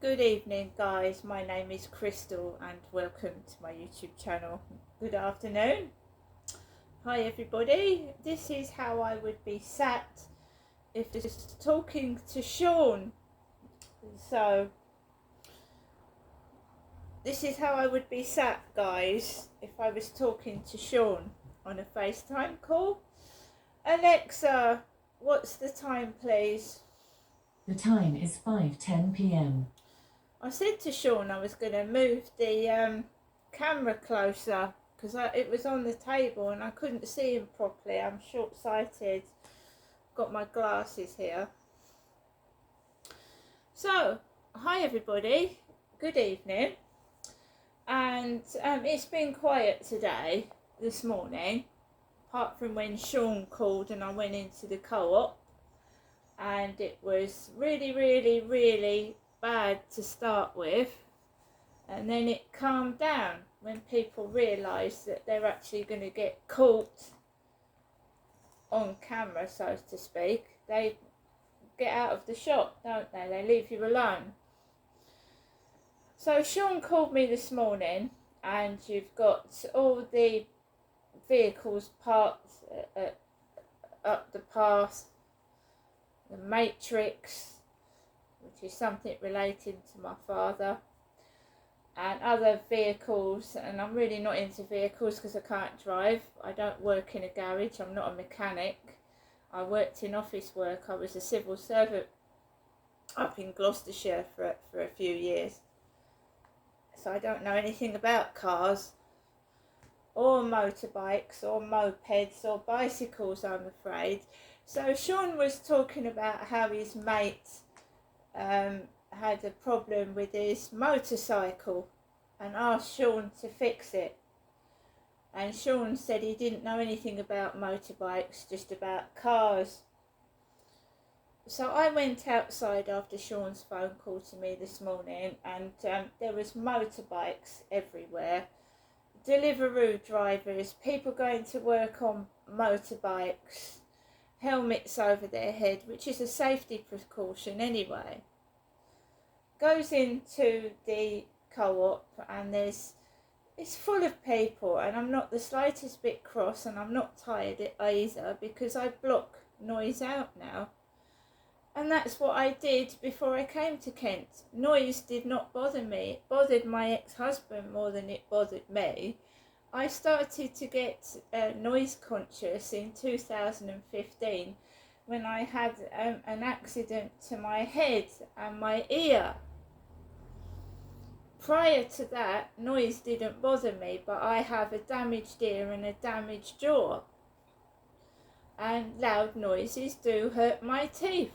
Good evening, guys. My name is Crystal and welcome to my YouTube channel. Good afternoon. Hi everybody. This is how I would be sat if just talking to Sean. So this is how I would be sat, guys, if I was talking to Sean on a FaceTime call. Alexa, what's the time, please? The time is 5:10 p.m. I said to Sean I was going to move the camera closer because it was on the table and I couldn't see him properly. I'm short-sighted. Got my glasses here. So, hi everybody. Good evening. And it's been quiet today, this morning, apart from when Sean called and I went into the co-op. And it was really bad to start with, and then it calmed down when people realised that they're actually going to get caught on camera, so to speak. They get out of the shop, don't they? They leave you alone. So Sean called me this morning, and you've got all the vehicles parked up the path, the Matrix, which is something relating to my father, and other vehicles. And I'm really not into vehicles because I can't drive. I don't work in a garage. I'm not a mechanic. I worked in office work. I was a civil servant up in Gloucestershire for a few years. So I don't know anything about cars or motorbikes or mopeds or bicycles, I'm afraid. So Sean was talking about how his mate had a problem with his motorcycle and asked Sean to fix it. And Sean said he didn't know anything about motorbikes, just about cars. So I went outside after Sean's phone call to me this morning, and there was motorbikes everywhere. Deliveroo drivers, people going to work on motorbikes, helmets over their head, which is a safety precaution anyway. Goes into the co-op and it's full of people, and I'm not the slightest bit cross, and I'm not tired either because I block noise out now. And that's what I did before I came to Kent. Noise did not bother me. It bothered my ex-husband more than it bothered me. I started to get noise conscious in 2015 when I had an accident to my head and my ear. Prior to that, noise didn't bother me, but I have a damaged ear and a damaged jaw. And loud noises do hurt my teeth.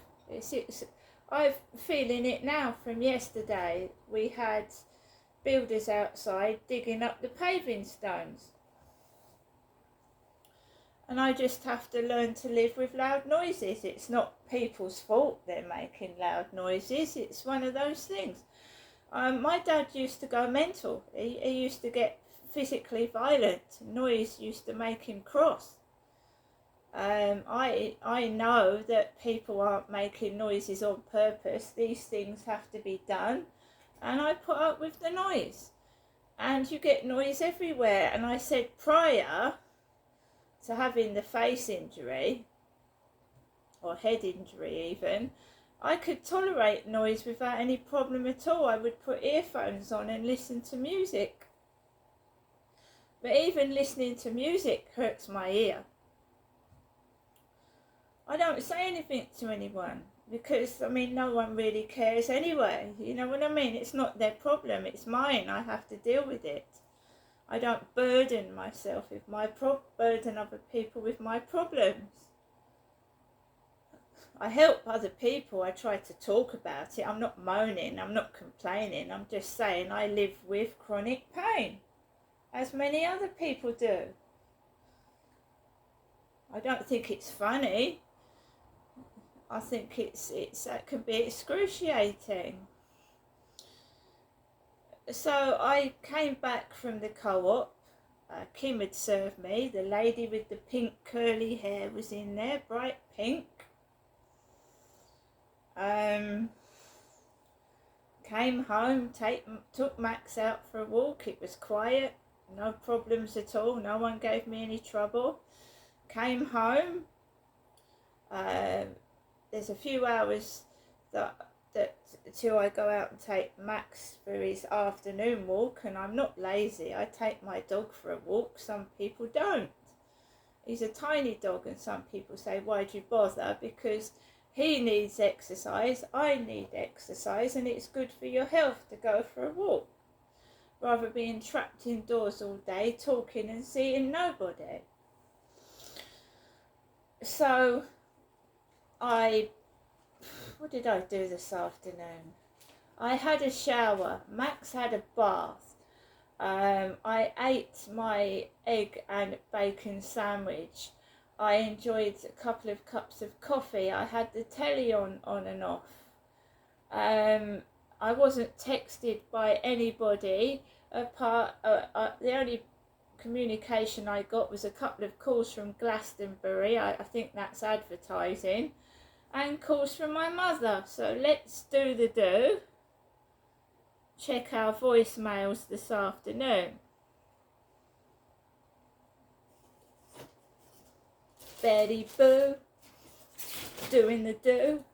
I'm feeling it now from yesterday. We had builders outside digging up the paving stones. And I just have to learn to live with loud noises. It's not people's fault they're making loud noises. It's one of those things. My dad used to go mental. He used to get physically violent. Noise used to make him cross. I know that people aren't making noises on purpose. These things have to be done, and I put up with the noise. And you get noise everywhere. And I said prior to having the face injury, or head injury even, I could tolerate noise without any problem at all. I would put earphones on and listen to music. But even listening to music hurts my ear. I don't say anything to anyone because, I mean, no one really cares anyway. You know what I mean? It's not their problem, it's mine. I have to deal with it. I don't burden myself with burden other people with my problems. I help other people. I try to talk about it. I'm not moaning, I'm not complaining. I'm just saying I live with chronic pain, as many other people do. I don't think it's funny. I think it can be excruciating. So I came back from the co-op. Kim had served me. The lady with the pink curly hair was in there, bright pink. Came home, took Max out for a walk. It was quiet, no problems at all. No one gave me any trouble. Came home. There's a few hours that till I go out and take Max for his afternoon walk, and I'm not lazy. I take my dog for a walk. Some people don't. He's a tiny dog, and some people say, why'd you bother? Because he needs exercise, I need exercise, and it's good for your health to go for a walk, rather being trapped indoors all day, talking and seeing nobody. So, what did I do this afternoon? I had a shower, Max had a bath, I ate my egg and bacon sandwich. I enjoyed a couple of cups of coffee. I had the telly on and off. I wasn't texted by anybody apart. The only communication I got was a couple of calls from Glastonbury. I think that's advertising, and calls from my mother. So let's do the do. Check our voicemails this afternoon. Betty Boo, doing the do.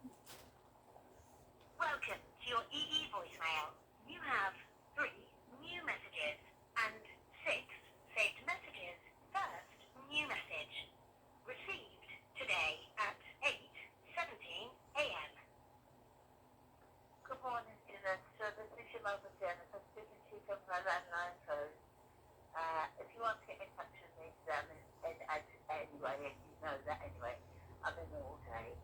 Welcome to your EE voicemail. You have 3 new messages and 6 saved messages. First new message. Received today at 8:17 a.m. Good morning, students. So this is your mother, Jennifer, speaking to you from my landline phone. If you want to get in touch with me, anyway, you know that anyway, I'm in all day.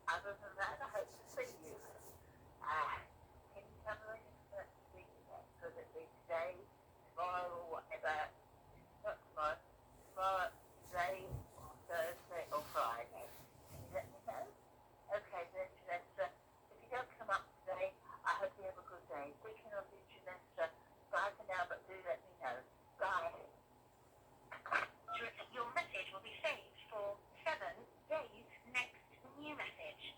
Other than that, I hope to see you. Can you tell me when you're going to be next? Could it be today, tomorrow, or whatever? Not tomorrow. Tomorrow, today, or Thursday, or Friday. Can you let me know? Okay, then, Janessa. If you don't come up today, I hope you have a good day. Thinking of you, Janessa. Bye for now, but do let me know. Bye. Your message will be saved for 7 days. Next new message.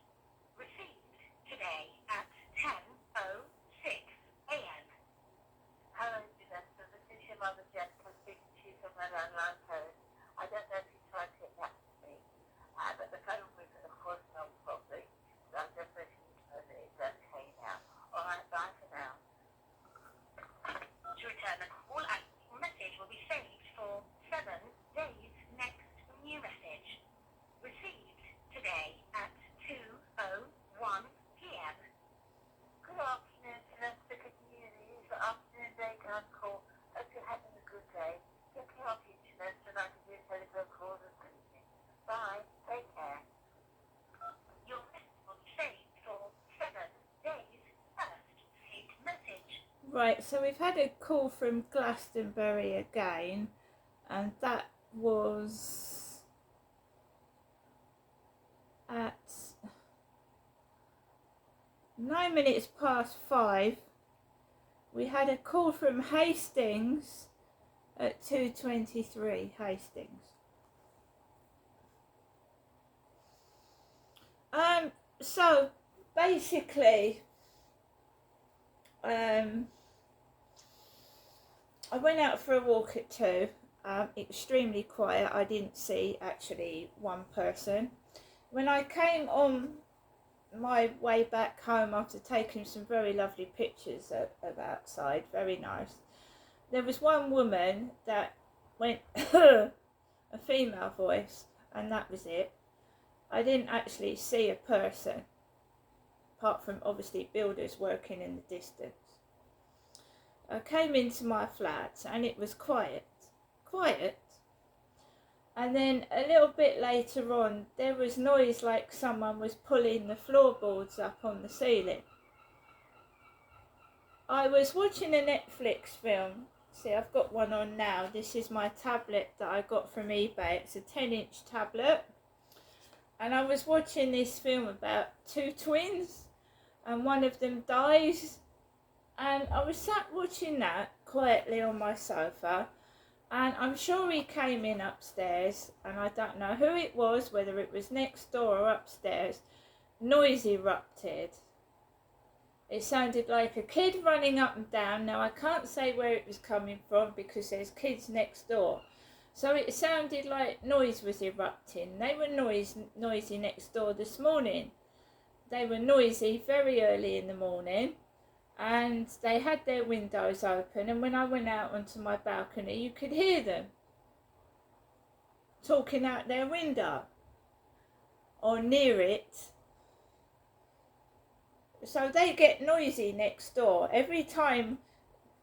Received today at 10:06 a.m. Hello, Janessa. This is your mother, Jennifer, speaking to you from my landline phone. I don't know if you tried to get back to me, but the phone was, of course, not properly. So I'm just letting you know that it's okay now. All right, bye for now. To return the call, message will be saved for 7 days. Next new message. Received today at 2:01 p.m. Good afternoon, Celeste Communities. Afternoon, daytime call. Hope you're having a good day. Get care of you, Celeste, and I can do telephone calls this evening. Bye. Take care. Your message will be saved for 7 days. First saved message. Right, so we've had a call from Glastonbury again, and that was at 5:09. We had a call from Hastings at 2:23. Hastings. So basically, I went out for a walk at 2. Extremely quiet. I didn't see actually one person. When I came on my way back home after taking some very lovely pictures of outside, very nice, there was one woman that went a female voice, and that was it. I didn't actually see a person, apart from obviously builders working in the distance. I came into my flat and it was quiet, and then a little bit later on there was noise like someone was pulling the floorboards up on the ceiling. I was watching a Netflix film. See, I've got one on now. This is my tablet that I got from eBay. It's a 10-inch tablet, and I was watching this film about 2 twins and one of them dies. And I was sat watching that quietly on my sofa, and I'm sure he came in upstairs, and I don't know who it was, whether it was next door or upstairs. Noise erupted, It sounded like a kid running up and down. Now I can't say where it was coming from because there's kids next door. So it sounded like noise was erupting. They were noisy next door this morning. They were noisy very early in the morning, and they had their windows open, and when I went out onto my balcony you could hear them talking out their window or near it. So they get noisy next door. Every time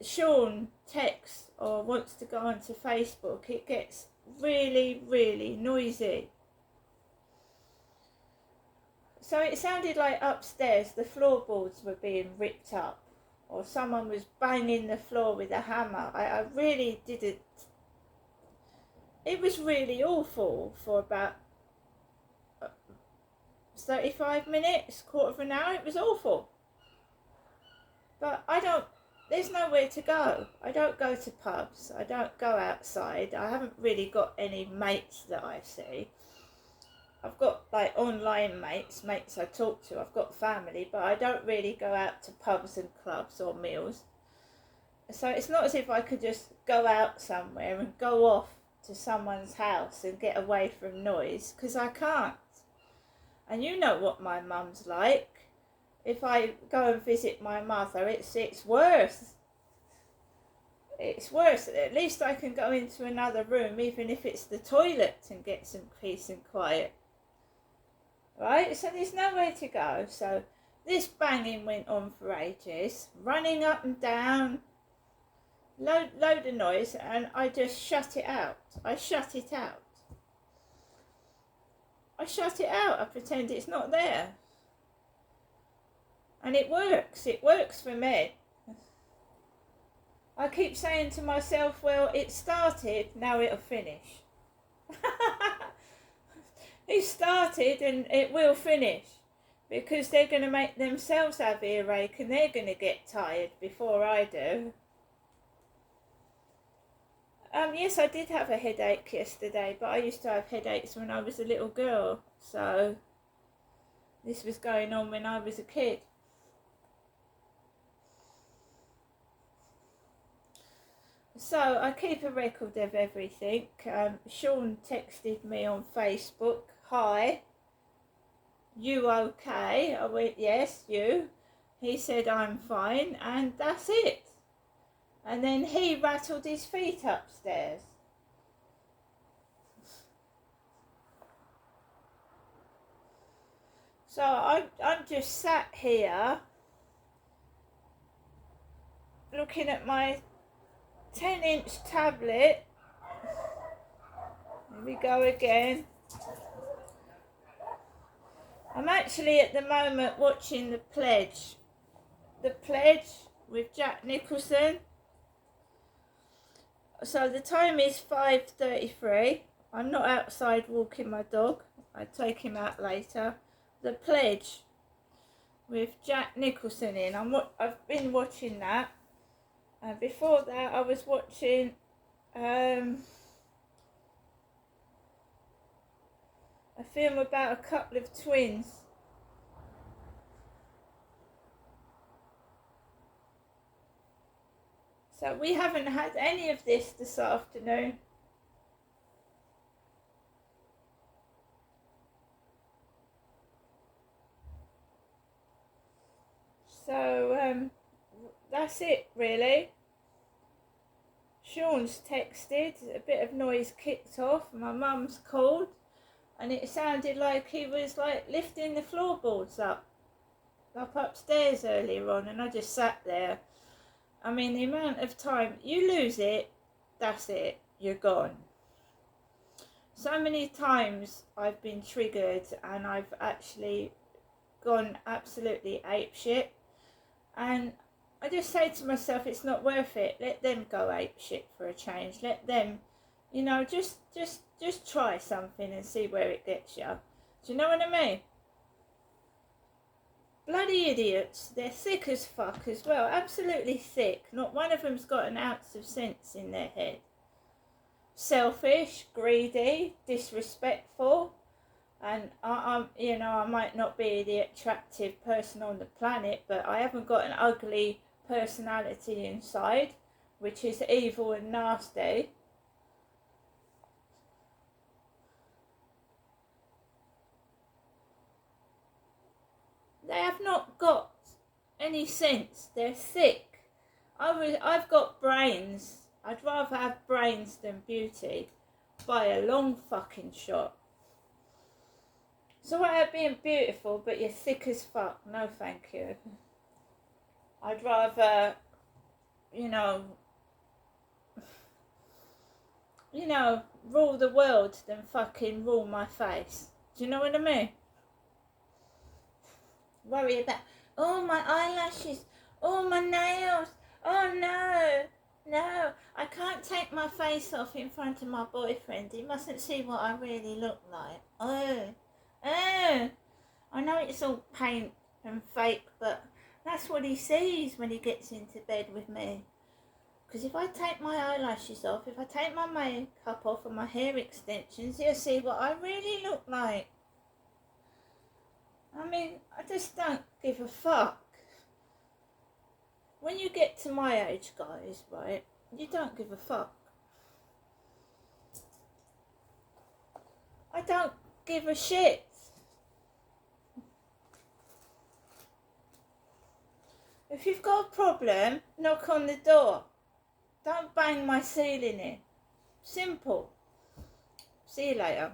Sean texts or wants to go onto Facebook, it gets really, really noisy. So it sounded like upstairs the floorboards were being ripped up, or someone was banging the floor with a hammer. I really didn't. It was really awful for about 35 minutes, quarter of an hour. It was awful. But there's nowhere to go. I don't go to pubs. I don't go outside. I haven't really got any mates that I see. I've got like online mates I talk to. I've got family, but I don't really go out to pubs and clubs or meals. So it's not as if I could just go out somewhere and go off to someone's house and get away from noise, because I can't. And you know what my mum's like. If I go and visit my mother, it's worse. It's worse. At least I can go into another room, even if it's the toilet, and get some peace and quiet. Right? So there's nowhere to go. So this banging went on for ages, running up and down, load of noise, and I just shut it out. I shut it out. I pretend it's not there. And it works. It works for me. I keep saying to myself, well, it started, now it'll finish. It started and it will finish, because they're going to make themselves have earache and they're going to get tired before I do. Yes, I did have a headache yesterday, but I used to have headaches when I was a little girl, so this was going on when I was a kid. So I keep a record of everything. Sean texted me on Facebook, "Hi, you okay?" I went, "Yes, you." He said, "I'm fine," and that's it. And then he rattled his feet upstairs. So I'm just sat here looking at my 10-inch tablet. Here we go again. I'm actually at the moment watching The Pledge. The Pledge with Jack Nicholson. So the time is 5:33. I'm not outside walking my dog. I take him out later. The Pledge with Jack Nicholson in. I've been watching that. And before that I was watching a film about a couple of twins. So we haven't had any of this afternoon. So that's it really. Sean's texted, a bit of noise kicked off, my mum's called, and it sounded like he was like lifting the floorboards up upstairs earlier on, and I just sat there. I mean, the amount of time you lose it, that's it, you're gone. So many times I've been triggered and I've actually gone absolutely apeshit, and I just say to myself, it's not worth it. Let them go apeshit for a change. Let them, just try something and see where it gets you. Do you know what I mean? Bloody idiots. They're thick as fuck as well. Absolutely thick. Not one of them's got an ounce of sense in their head. Selfish, greedy, disrespectful. And I might not be the attractive person on the planet, but I haven't got an ugly personality inside, which is evil and nasty. They have not got any sense. They're sick. I've got brains. I'd rather have brains than beauty by a long fucking shot. So I being beautiful, but you're thick as fuck. No, thank you. I'd rather, rule the world than fucking rule my face. Do you know what I mean? Worry about, oh, my eyelashes, oh, my nails, oh, no, I can't take my face off in front of my boyfriend. He mustn't see what I really look like. Oh, I know it's all paint and fake, but that's what he sees when he gets into bed with me. Because if I take my eyelashes off, if I take my makeup off and my hair extensions, he'll see what I really look like. I mean, I just don't give a fuck. When you get to my age, guys, right, you don't give a fuck. I don't give a shit. If you've got a problem, knock on the door. Don't bang my ceiling in. Simple. See you later.